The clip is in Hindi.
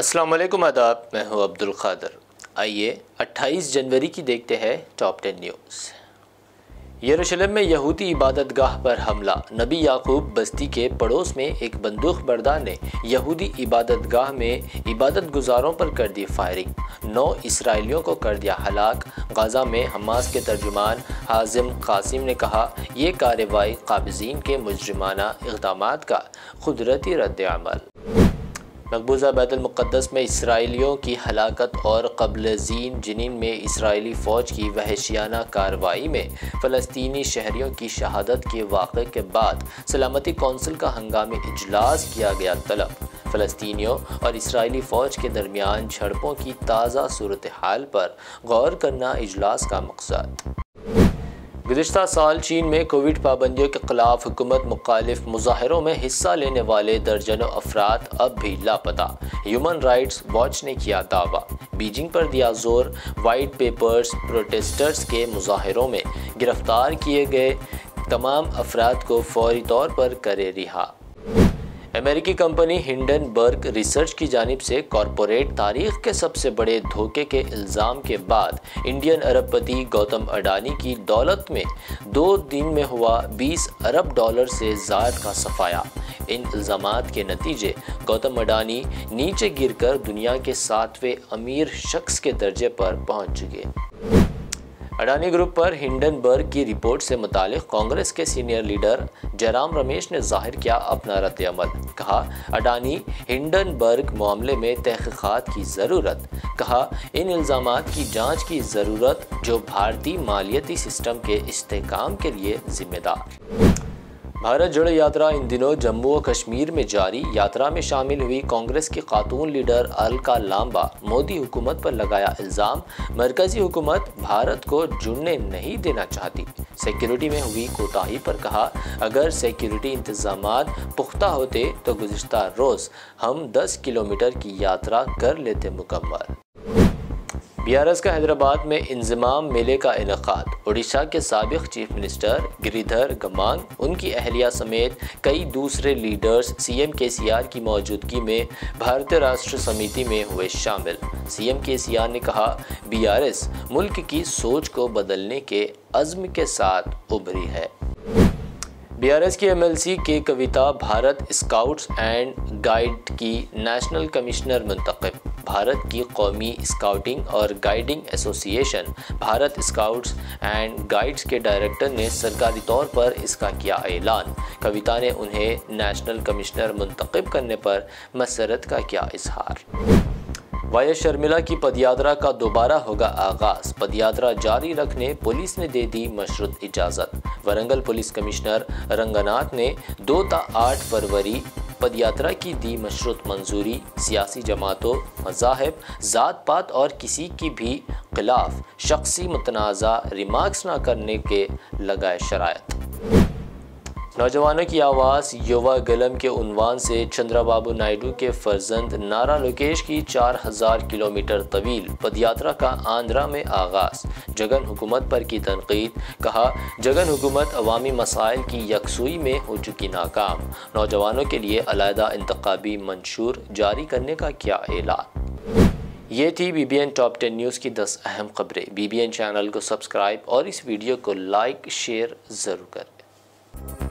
अस्सलाम वालेकुम, आदाब। मैं हूं अब्दुल क़ादिर। आइए 28 जनवरी की देखते हैं टॉप 10 न्यूज़। यरूशलेम में यहूदी इबादतगाह पर हमला। नबी याकूब बस्ती के पड़ोस में एक बंदूक बरदार ने यहूदी इबादतगाह में इबादत गुजारों पर कर दी फायरिंग। 9 इसराइलियों को कर दिया हलाक। गाज़ा में हमास के तर्जुमान हाजिम कासिम ने कहा, ये कार्रवाई काबिज़ीन के मुजरिमाना इक़दामात का कुदरती रद्द-ए-अमल। मकबूजा बैतुल मुक़द्दस में इसराइलियों की हलाकत और क़ब्ल जनीन में इसराइली फ़ौज की वहशियाना कार्रवाई में फ़लस्तीनी शहरियों की शहादत के वाक़े के बाद सलामती कौंसिल का हंगामी इजलास किया गया तलब। फ़लस्तीनियों और इसराइली फ़ौज के दरमियान झड़पों की ताज़ा सूरत हाल पर गौर करना इजलास का मकसद। गुज़िश्ता साल चीन में कोविड पाबंदियों के खिलाफ हुकूमत मुखालिफ मुजाहरों में हिस्सा लेने वाले दर्जनों अफराद अब भी लापता। ह्यूमन राइट्स वॉच ने किया दावा। बीजिंग पर दिया जोर। वाइट पेपर्स प्रोटेस्टर्स के मुजाहरों में गिरफ्तार किए गए तमाम अफराद को फौरी तौर पर करे रिहा। अमेरिकी कंपनी हिंडनबर्ग रिसर्च की जानिब से कॉरपोरेट तारीख के सबसे बड़े धोखे के इल्ज़ाम के बाद इंडियन अरबपति गौतम अडानी की दौलत में 2 दिन में हुआ $20 अरब से ज़ायद का सफाया। इन इल्ज़ामात के नतीजे गौतम अडानी नीचे गिरकर दुनिया के 7वें अमीर शख्स के दर्जे पर पहुंच चुके। अडानी ग्रुप पर हिंडनबर्ग की रिपोर्ट से मुतालिक कांग्रेस के सीनियर लीडर जयराम रमेश ने जाहिर किया अपना रद्द-ए-अमल। कहा, अडानी हिंडनबर्ग मामले में तहक़ीक़ात की ज़रूरत। कहा, इन इल्ज़ामात की जांच की ज़रूरत जो भारतीय मालियाती सिस्टम के इस्तेहकाम के लिए ज़िम्मेदार। भारत जोड़ो यात्रा इन दिनों जम्मू व कश्मीर में जारी। यात्रा में शामिल हुई कांग्रेस की खातून लीडर अलका लांबा मोदी हुकूमत पर लगाया इल्ज़ाम, मरकजी हुकूमत भारत को जुड़ने नहीं देना चाहती। सिक्योरिटी में हुई कोताही पर कहा, अगर सिक्योरिटी इंतजामात पुख्ता होते तो गुज़िश्ता रोज़ हम 10 किलोमीटर की यात्रा कर लेते मुकम्मल। BRS का हैदराबाद में इंज़माम मेले का इनेकाद। उड़ीसा के साबिक़ चीफ मिनिस्टर गिरिधर गमांग, उनकी अहलिया समेत कई दूसरे लीडर्स CM KCR की मौजूदगी में भारतीय राष्ट्र समिति में हुए शामिल। CM KCR ने कहा, BRS मुल्क की सोच को बदलने के अज़्म के साथ उभरी है। BRS की MLC के कविता भारत स्काउट्स एंड गाइड की नेशनल कमिश्नर मुंतखब। भारत की कौमी स्काउटिंग और guiding association Bharat scouts and guides के डायरेक्टर ने सरकारी तौर पर इसका किया ऐलान। कविता ने उन्हें नेशनल कमिश्नर मुंतखब करने पर मसरत का किया इजहार। वायस शर्मिला की पदयात्रा का दोबारा होगा आगाज। पदयात्रा जारी रखने पुलिस ने दे दी मशरूत इजाज़त। वरंगल पुलिस कमिश्नर रंगनाथ ने 2 ता 8 फरवरी पदयात्रा की दी मशरूत मंजूरी। सियासी जमातों, मज़ाहिब, ज़ात पात और किसी की भी खिलाफ शख्सी मुतनाज़ा रिमार्क्स न करने के लगाए शराइत। नौजवानों की आवाज़ युवा गलम के उन्वान से चंद्रबाबू नायडू के फर्जंद नारा लोकेश की 4000 किलोमीटर तवील पदयात्रा का आंध्रा में आगाज़। जगन हुकूमत पर की तनकीद। कहा, जगन हुकूमत अवामी मसाइल की यकसुई में हो चुकी नाकाम। नौजवानों के लिए अलहदा इंतखाबी मंशूर जारी करने का किया ऐलान। ये थी BBN टॉप 10 न्यूज़ की 10 अहम खबरें। BBN चैनल को सब्सक्राइब और इस वीडियो को लाइक शेयर ज़रूर करें।